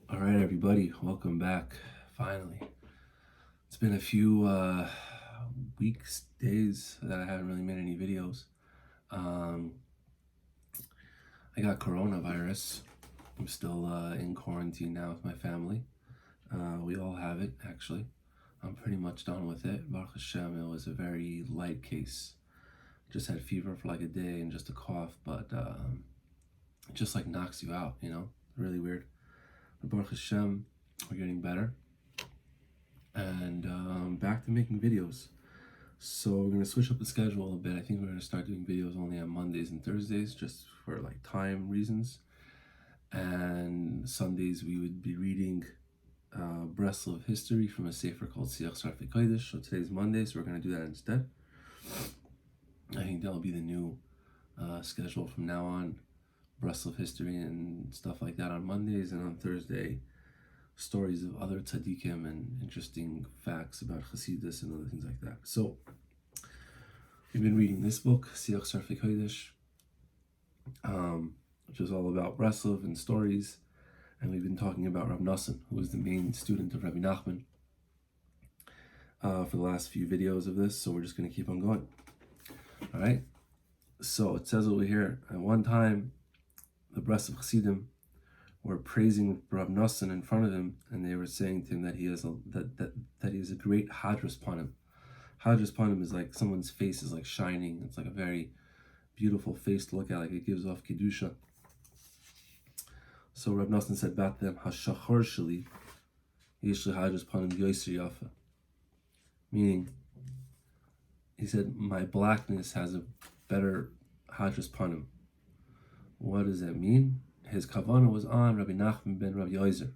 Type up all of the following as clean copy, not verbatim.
All right, everybody, welcome back. Finally, it's been a few weeks, days that I haven't really made any videos. Um, I got coronavirus. I'm still in quarantine now with my family. We all have it, actually. I'm pretty much done with it. Baruch Hashem, it was a very light case. Just had fever for like a day and just a cough, but it just like knocks you out, Really weird. But Baruch Hashem, we're getting better. And back to making videos. So we're going to switch up the schedule a little bit. I think we're going to start doing videos only on Mondays and Thursdays, just for like time reasons. And Sundays we would be reading Breslov history from a sefer called Siach Sarfei Kodesh. So today's Monday, so we're going to do that instead. I think that'll be the new schedule from now on. Breslov history and stuff like that on Mondays, and on Thursday, stories of other Tzaddikim and interesting facts about Hasidus and other things like that. So we've been reading this book, Siach Sarfei Kodesh, which is all about Breslov and stories. And we've been talking about Rav Nosson, who was the main student of Rabbi Nachman, for the last few videos of this. So we're just going to keep on going. All right. So it says over here, at one time, the Breslov Chassidim were praising Rav Nosson in front of him, and they were saying to him that he has that he has a great hadras panim. Hadras panim is like someone's face is like shining. It's like a very beautiful face to look at, like it gives off kedusha. So Rav Nosson said back to them, "Hashachor sheli yesh li hadras panim yoser yafa," meaning he said, "My blackness has a better hadras panim." What does that mean? His kavanah was on Rabbi Nachman ben Rabbi Yoizer.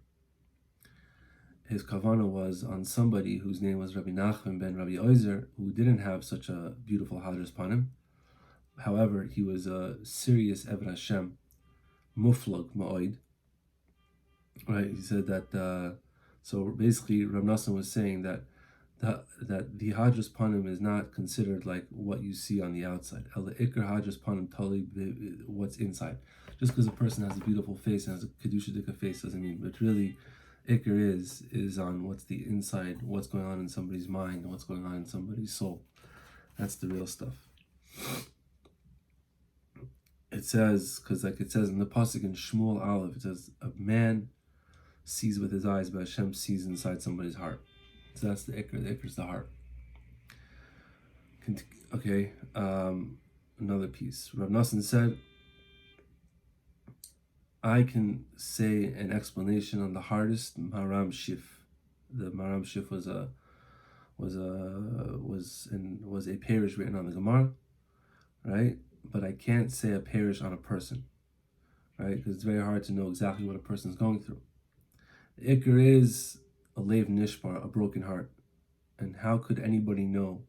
His kavanah was on somebody whose name was Rabbi Nachman ben Rabbi Yoizer, who didn't have such a beautiful hadras panim. However, he was a serious Eved Hashem, muflag ma'oid. Right? He said that. So basically, Rav Nosson was saying that the hadras panim is not considered like what you see on the outside. El ikar hadras panim tali what's inside. Just because a person has a beautiful face and has a kedusha dika face doesn't mean. But really, ikar is on what's the inside, what's going on in somebody's mind, what's going on in somebody's soul. That's the real stuff. It says, because like it says in the pasuk in Shmuel Aleph, it says a man sees with his eyes, but Hashem sees inside somebody's heart. So that's the ikr. The ikr is the heart. Okay, another piece. Rav Nosson said, I can say an explanation on the hardest Maram Shif. The Maram Shif was a parish written on the Gemara, right? But I can't say a parish on a person, right? Because it's very hard to know exactly what a person is going through. The ikr is a leiv nishbar, a broken heart. And how could anybody know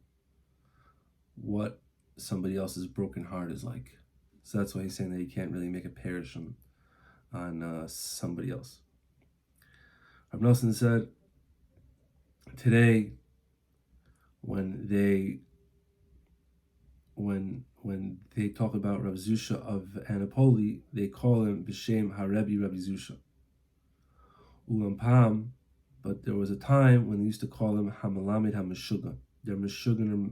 what somebody else's broken heart is like? So that's why he's saying that you can't really make a parish on somebody else. Rav Nosson said, today, when they talk about Rav Zusha of Anapoli, they call him B'Shem HaRebbi Rabbi Zusha. Ulam Pam, but there was a time when they used to call him Hamalamed HaMeshuga. They're Meshuganer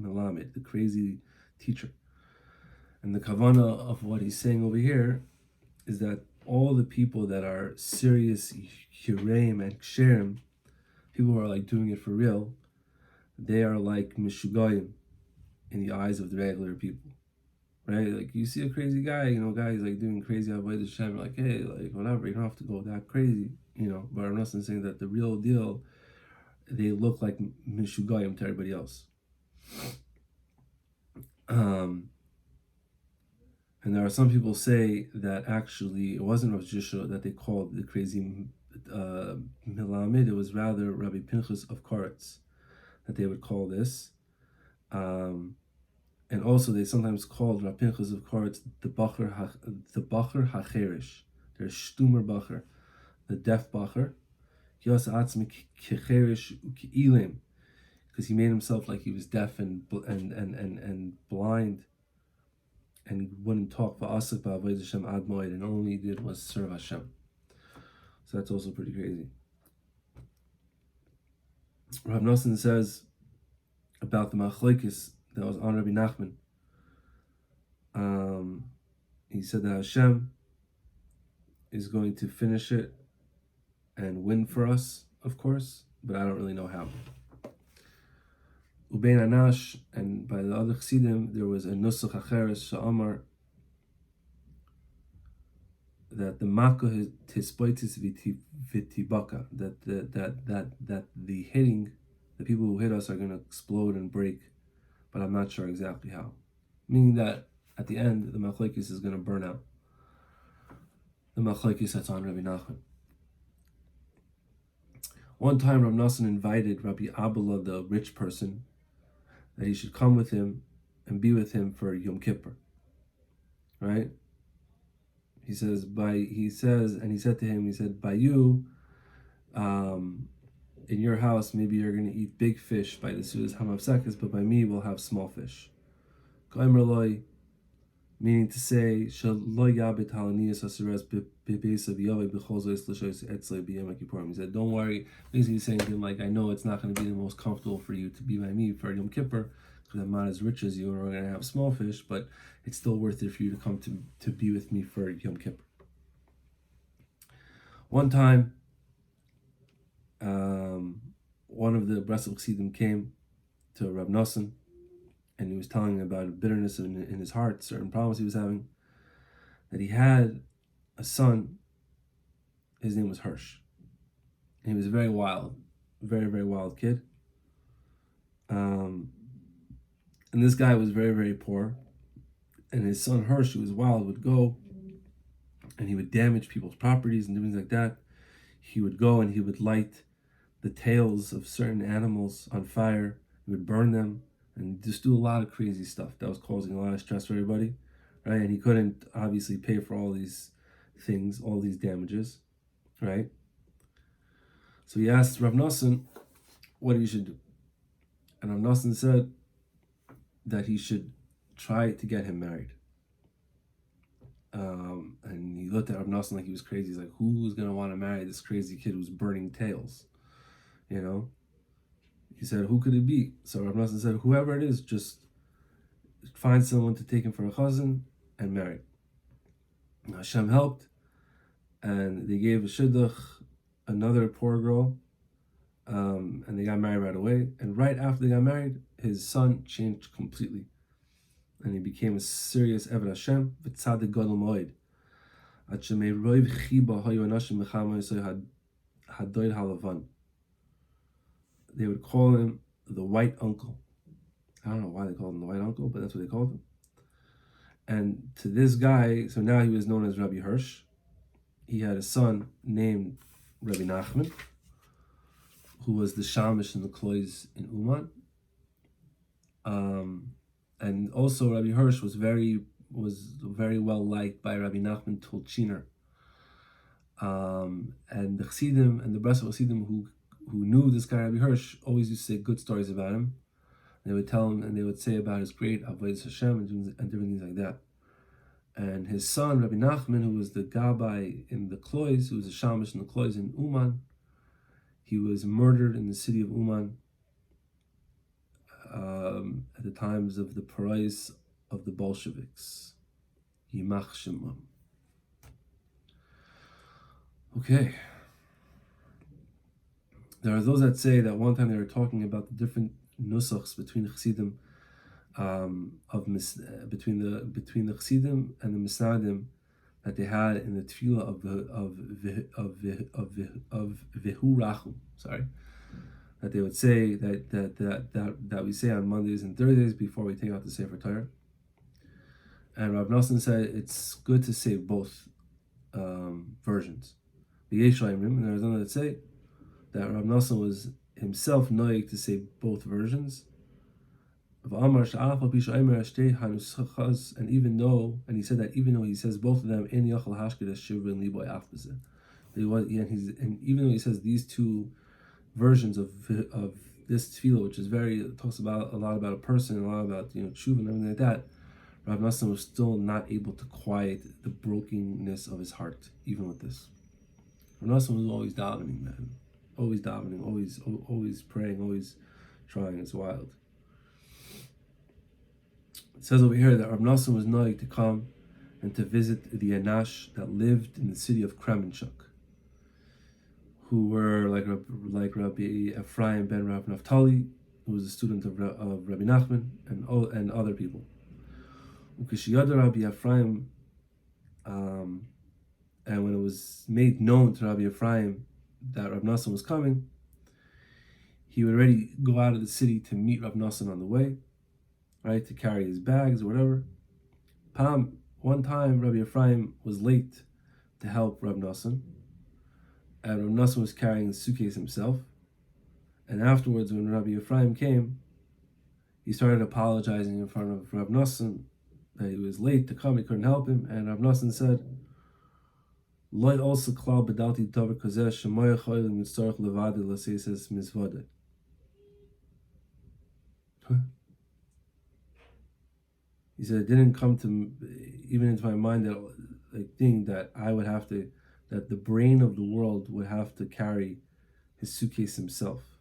Melamed, the crazy teacher. And the kavanah of what he's saying over here is that all the people that are serious Hireim and Ksherim, people who are like doing it for real, they are like Meshugayim in the eyes of the regular people. Right? Like you see a crazy guy, guys like doing crazy Avodah Hashem, like, hey, like whatever, you don't have to go that crazy, But I'm not saying that the real deal, they look like Meshugayim to everybody else. And there are some people say that actually it wasn't Rav Zusha that they called the crazy Milamid, it was rather Rabbi Pinchas of Koretz that they would call this. And also they sometimes called Rabbi Pinchas of Koretz the Bacher HaCherish, their Shtumer Bacher, the deaf Bacher, because he made himself like he was deaf and blind. and he wouldn't talk va'asik ba'avodas Hashem ad moed, and all he did was serve Hashem. So that's also pretty crazy. Rav Nosson says about the machlokes that was on Rabbi Nachman. He said that Hashem is going to finish it and win for us, of course, but I don't really know how. Ubein Anash, and by the other Chassidim, there was a Nusach Acheres Sha'amar that the Makkah Tispoitis Vitibaka, that the hitting, the people who hit us are going to explode and break, but I'm not sure exactly how. Meaning that at the end, the machlokes is going to burn out. The machlokes that's on Rabbi Nachman. One time, Rav Nosson invited Rabbi Abdullah, the rich person, that he should come with him and be with him for Yom Kippur. Right? He said to him, by you, in your house, maybe you're going to eat big fish by the Sudas Hamavsekis, but by me, we'll have small fish. Meaning to say, he said, don't worry. Basically saying to him, like, I know it's not going to be the most comfortable for you to be by me for Yom Kippur, because I'm not as rich as you, and we're going to have small fish, but it's still worth it for you to come to be with me for Yom Kippur. One time, one of the Breslov Chassidim came to Rav Nosson, and he was telling him about a bitterness in his heart, certain problems he was having, that he had a son. His name was Hirsch. And he was very wild, very, very wild kid. And this guy was very, very poor. And his son Hirsch, who was wild, would go and he would damage people's properties and things like that. He would go and he would light the tails of certain animals on fire. He would burn them and just do a lot of crazy stuff that was causing a lot of stress for everybody, right? And he couldn't obviously pay for all these things, all these damages, right? So he asked Rav Nosson what he should do. And Rav Nosson said that he should try to get him married. And he looked at Rav Nosson like he was crazy. He's like, who's going to want to marry this crazy kid who's burning tails? You know? He said, who could it be? So Rav Nosson said, whoever it is, just find someone to take him for a cousin and marry. Hashem helped, and they gave a shidduch, another poor girl, and they got married right away. And right after they got married, his son changed completely. And he became a serious Eved Hashem, v'tzadik gadol moed. Ad shemei roiv chiba hayu anashim mechama yisoi hadoid halavan. They would call him the white uncle. I don't know why they called him the white uncle, but that's what they called him. And to this guy, so now he was known as Rabbi Hirsch. He had a son named Rabbi Nachman, who was the shamish in the klois in Uman. And also Rabbi Hirsch was very well liked by Rabbi Nachman Tolchiner. And the Chassidim and the Breslov Chassidim who knew this guy Rabbi Hirsch always used to say good stories about him. They would tell him, and they would say about his great avodas Hashem and different things like that. And his son Rabbi Nachman, who was the gabbai in the klois, who was a shamish in the klois in Uman, he was murdered in the city of Uman at the times of the parais of the Bolsheviks. Yimach Shemam. Okay. There are those that say that one time they were talking about the different nusachs between the Chassidim, between the Chassidim and the Misnadim that they had in the tefillah of Vihu Rachum. Sorry, that they would say that we say on Mondays and Thursdays before we take out the Sefer Torah. And Rav Nosson said it's good to say both versions. And there's another that say that Rav Nosson was himself noig to say both versions. And even though he said that even though he says both of them, and even though he says these two versions of this tefillah, which is talks about a lot about a person, a lot about tshuva and everything like that, Rav Nosson was still not able to quiet the brokenness of his heart, even with this. Rav Nosson was always davening, man. Always davening, always praying, always trying. It's wild. It says over here that Rav Nosson was knowing to come and to visit the Anash that lived in the city of Kremenchuk, who were like Rabbi Ephraim ben Rav Naftali, who was a student of Rabbi Nachman, and other people. Ukishiyada Rabbi Ephraim, and when it was made known to Rabbi Ephraim that Rav Nosson was coming, he would already go out of the city to meet Rav Nosson on the way, right, to carry his bags or whatever. One time Rabbi Ephraim was late to help Rav Nosson, and Rav Nosson was carrying the suitcase himself. And afterwards, when Rabbi Ephraim came, he started apologizing in front of Rav Nosson that he was late to come, he couldn't help him. And Rav Nosson said, "Loi also klal bedalti davar kazeh shemoya choylim mitzarach levade l'seises mizvade." He said, it didn't come to even into my mind that thing that I would have to, that the brain of the world would have to carry his suitcase himself.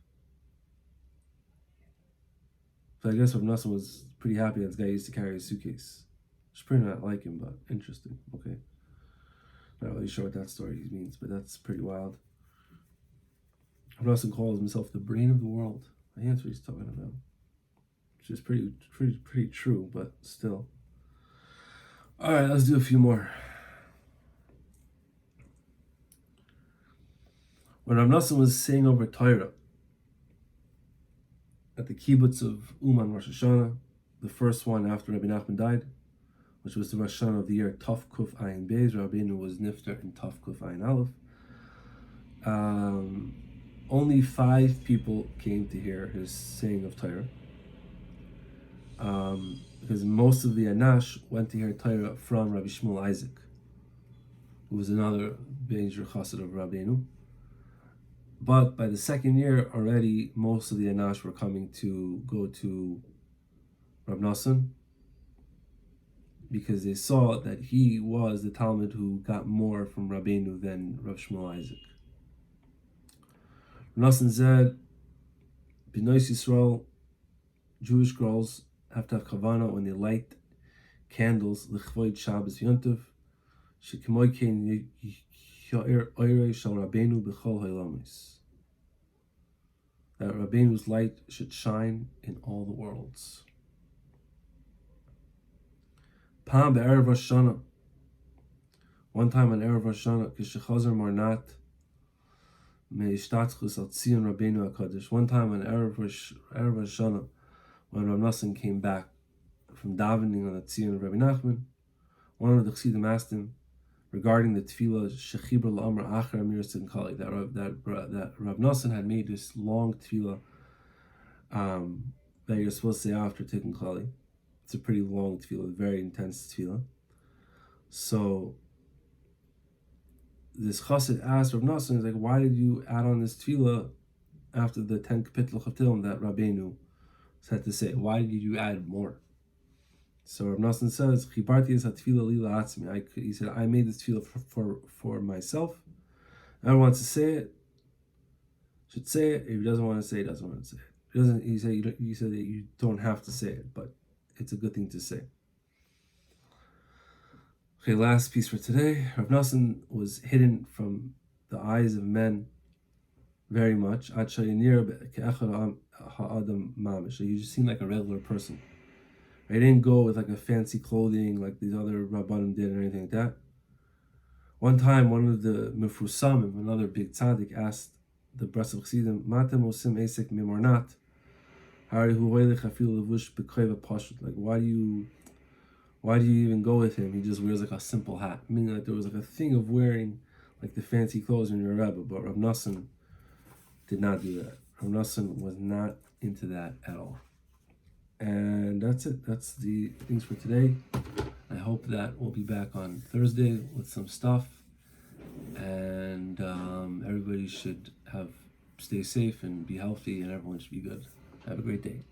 So I guess Rav Nosson was pretty happy that this guy used to carry his suitcase. It's pretty not like him, but interesting. Okay. Not really sure what that story means, but that's pretty wild. Rav Nosson calls himself the brain of the world. I think that's what he's talking about. Which is pretty true, but still. All right, let's do a few more. When Rav Nosson was saying over Torah at the kibbutz of Uman Rosh Hashanah, the first one after Rabbi Nachman died, which was the Rosh Hashanah of the year Tov Kuf Ayin Beis, Rabbeinu was nifter in Tov Kuf Ayin Aleph. Only 5 people came to hear his saying of Torah. Because most of the Anash went to hear Torah from Rabbi Shmuel Isaac, who was another major chassid of Rabbeinu. But by the second year, already most of the Anash were coming to go to Rav Nosson, because they saw that he was the Talmud who got more from Rabbeinu than Rav Shmuel Isaac. Rav Nosson said, B'nai Yisrael, Jewish girls have to have kavana when they light candles l'chvoid Shabbos Yontiv shekemoy kein yo'er oirei shel Rabbeinu b'chol ha'olamis, that Rabbeinu's light should shine in all the worlds. Pam be'erev Rosh Hashanah, one time on erev Rosh Hashanah, kishechazer marnat me'ishtatzchus al tzion Rabbeinu HaKadosh, one time on erev Rosh Hashanah, when Rav Nosson came back from davening on the Tzion of Rabbi Nachman, one of the Chassidim asked him regarding the tefillah Shechibra L'Amr Acher Amir Sin Kali, that Rav Nosson had made this long tefillah that you're supposed to say after taking Kali. It's a pretty long tefillah, very intense tefillah. So this chassid asked Rav Nosson, he's like, why did you add on this tefillah after the 10 kapitel of Tehillim that Rabbeinu had to say? Why did you add more? So Rav Nosson says, he said, I made this tefillah for myself. Whoever wants to say it should say it. If he doesn't want to say it, doesn't want to say it. He said that you don't have to say it, but it's a good thing to say. Okay, last piece for today. Rav Nosson was hidden from the eyes of men very much. He just seemed like a regular person. He didn't go with like a fancy clothing like these other Rabbanim did or anything like that. One time, one of the Mefusamim, another big tzaddik, asked the Breslov Chassidim, Matem osim esek mimornat, like why do you even go with him? He just wears like a simple hat. Meaning like there was like a thing of wearing like the fancy clothes in your Rebbe, but Rav Nosson did not do that. Rav Nosson was not into that at all. And that's it. That's the things for today. I hope that we'll be back on Thursday with some stuff. And everybody should stay safe and be healthy, and everyone should be good. Have a great day.